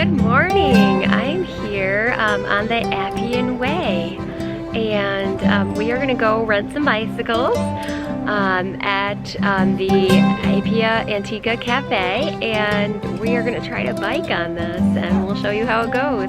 Good morning. I'm here on the Appian Way, and we are going to go rent some bicycles at the Appia Antica Cafe, and we are going to try to bike on this, and we'll show you how it goes.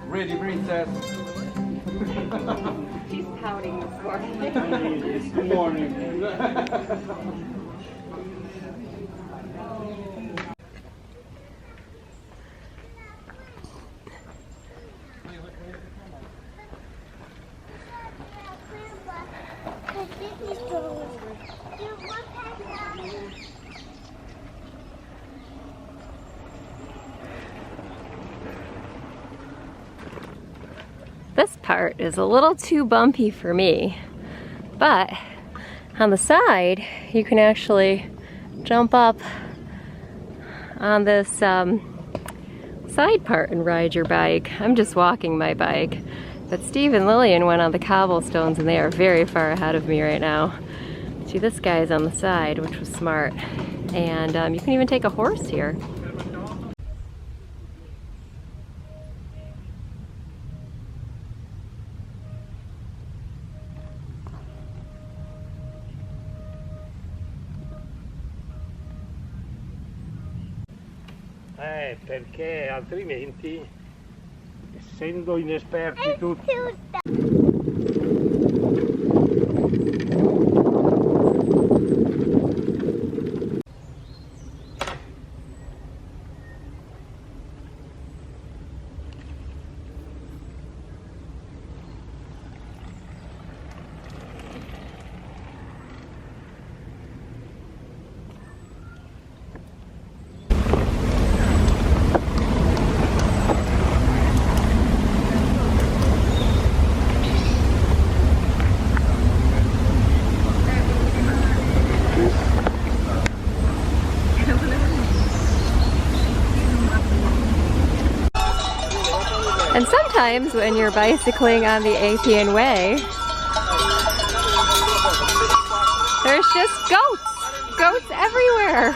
Ready, princess? She's pouting this morning. It's good morning. This part is a little too bumpy for me, but on the side you can actually jump up on this side part and ride your bike. I'm just walking my bike, but Steve and Lillian went on the cobblestones and they are very far ahead of me right now. See, this guy's on the side, which was smart, and you can even take a horse here. Perché altrimenti, essendo inesperti tutti. And sometimes when you're bicycling on the Appian Way, there's just goats everywhere.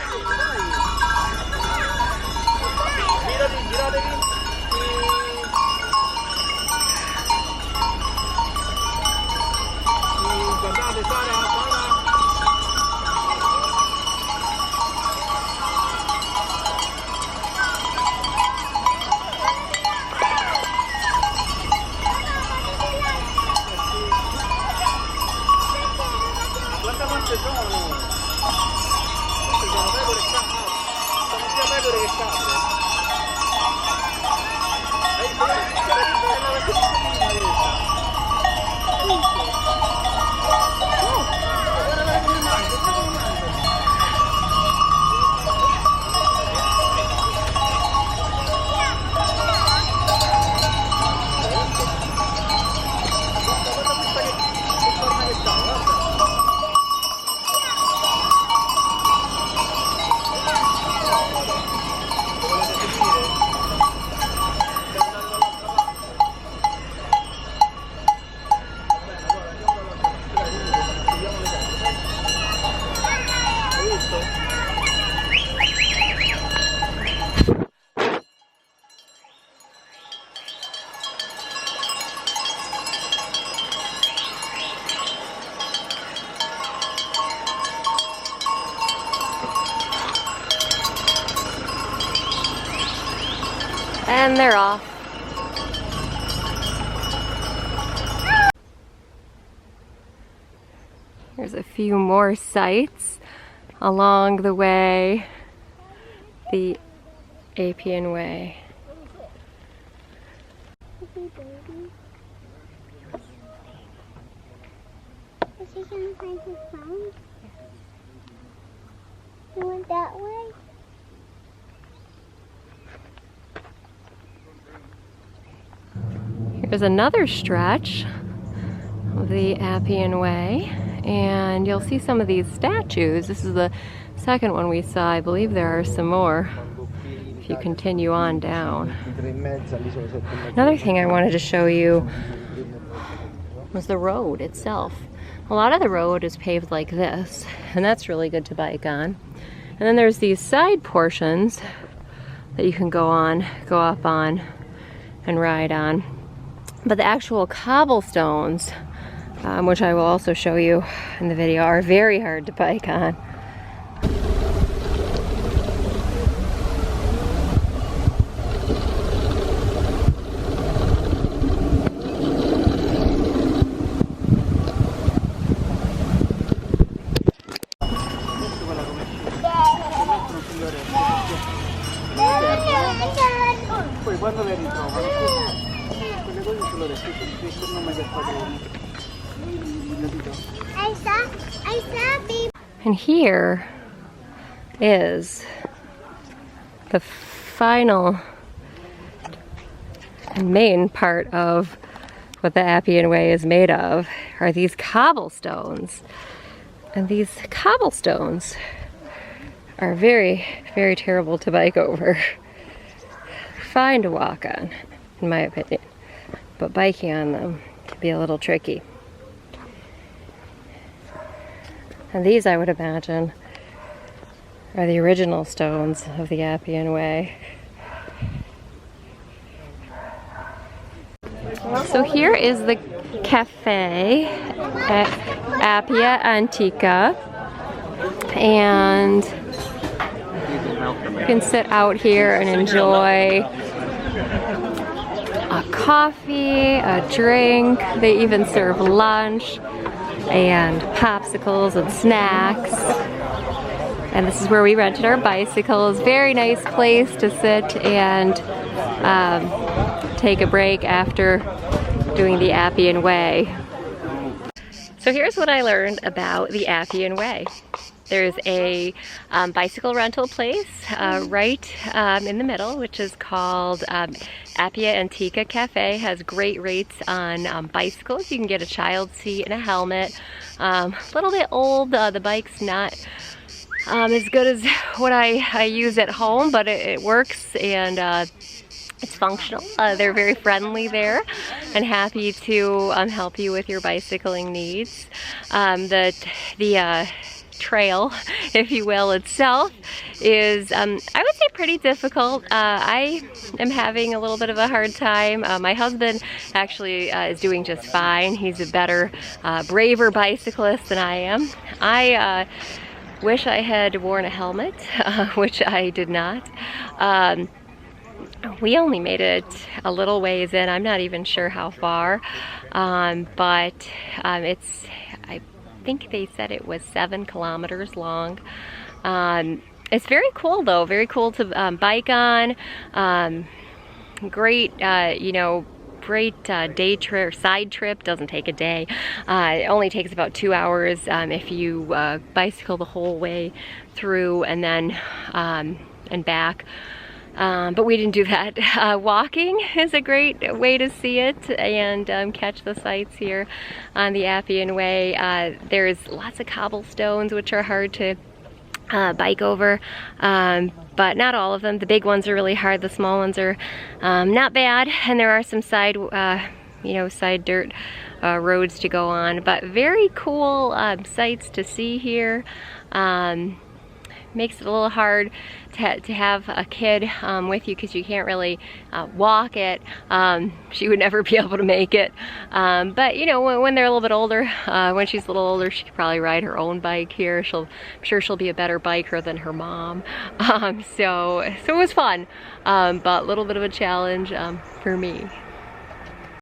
And they're off. There's a few more sites along the way. The Appian Way. Baby. Is he gonna find his phone? He went that way? Here's another stretch of the Appian Way, and you'll see some of these statues. This is the second one we saw. I believe there are some more if you continue on down. Another thing I wanted to show you was the road itself. A lot of the road is paved like this, and that's really good to bike on. And then there's these side portions that you can go up on and ride on. But the actual cobblestones, which I will also show you in the video, are very hard to bike on. Poi quando le ritrovano, quelle cose ce l'ho detto, questo non mi I saw baby. And here is the final and main part of what the Appian Way is made of, are these cobblestones. And these cobblestones are very, very terrible to bike over. Fine to walk on, in my opinion, but biking on them can be a little tricky. And these, I would imagine, are the original stones of the Appian Way. So here is the cafe at Appia Antica, and you can sit out here and enjoy a coffee, a drink. They even serve lunch and popsicles and snacks. And this is where we rented our bicycles. Very nice place to sit and take a break after doing the Appian Way. So here's what I learned about the Appian Way. There's a bicycle rental place right in the middle, which is called Appia Antica Cafe. Has great rates on bicycles. You can get a child seat and a helmet. A little bit old. The bike's not as good as what I use at home, but it works, and it's functional. They're very friendly there and happy to help you with your bicycling needs. The trail, if you will, itself is, I would say, pretty difficult. I am having a little bit of a hard time. My husband actually is doing just fine. He's a better, braver bicyclist than I am. I wish I had worn a helmet, which I did not. We only made it a little ways in. I'm not even sure how far, but it's, I think they said it was 7 kilometers long. It's very cool though, very cool to bike on. Great, you know, great day trip or side trip. Doesn't take a day. It only takes about 2 hours if you bicycle the whole way through and then and back. But we didn't do that. Walking is a great way to see it and catch the sights here on the Appian Way. There's lots of cobblestones, which are hard to bike over, but not all of them. The big ones are really hard. The small ones are not bad, and there are some side, you know, side dirt roads to go on. But very cool sights to see here. Makes it a little hard to have a kid with you because you can't really walk it. She would never be able to make it. But you know, when they're a little bit older, when she's a little older, she could probably ride her own bike here. I'm sure she'll be a better biker than her mom. So it was fun, but a little bit of a challenge for me.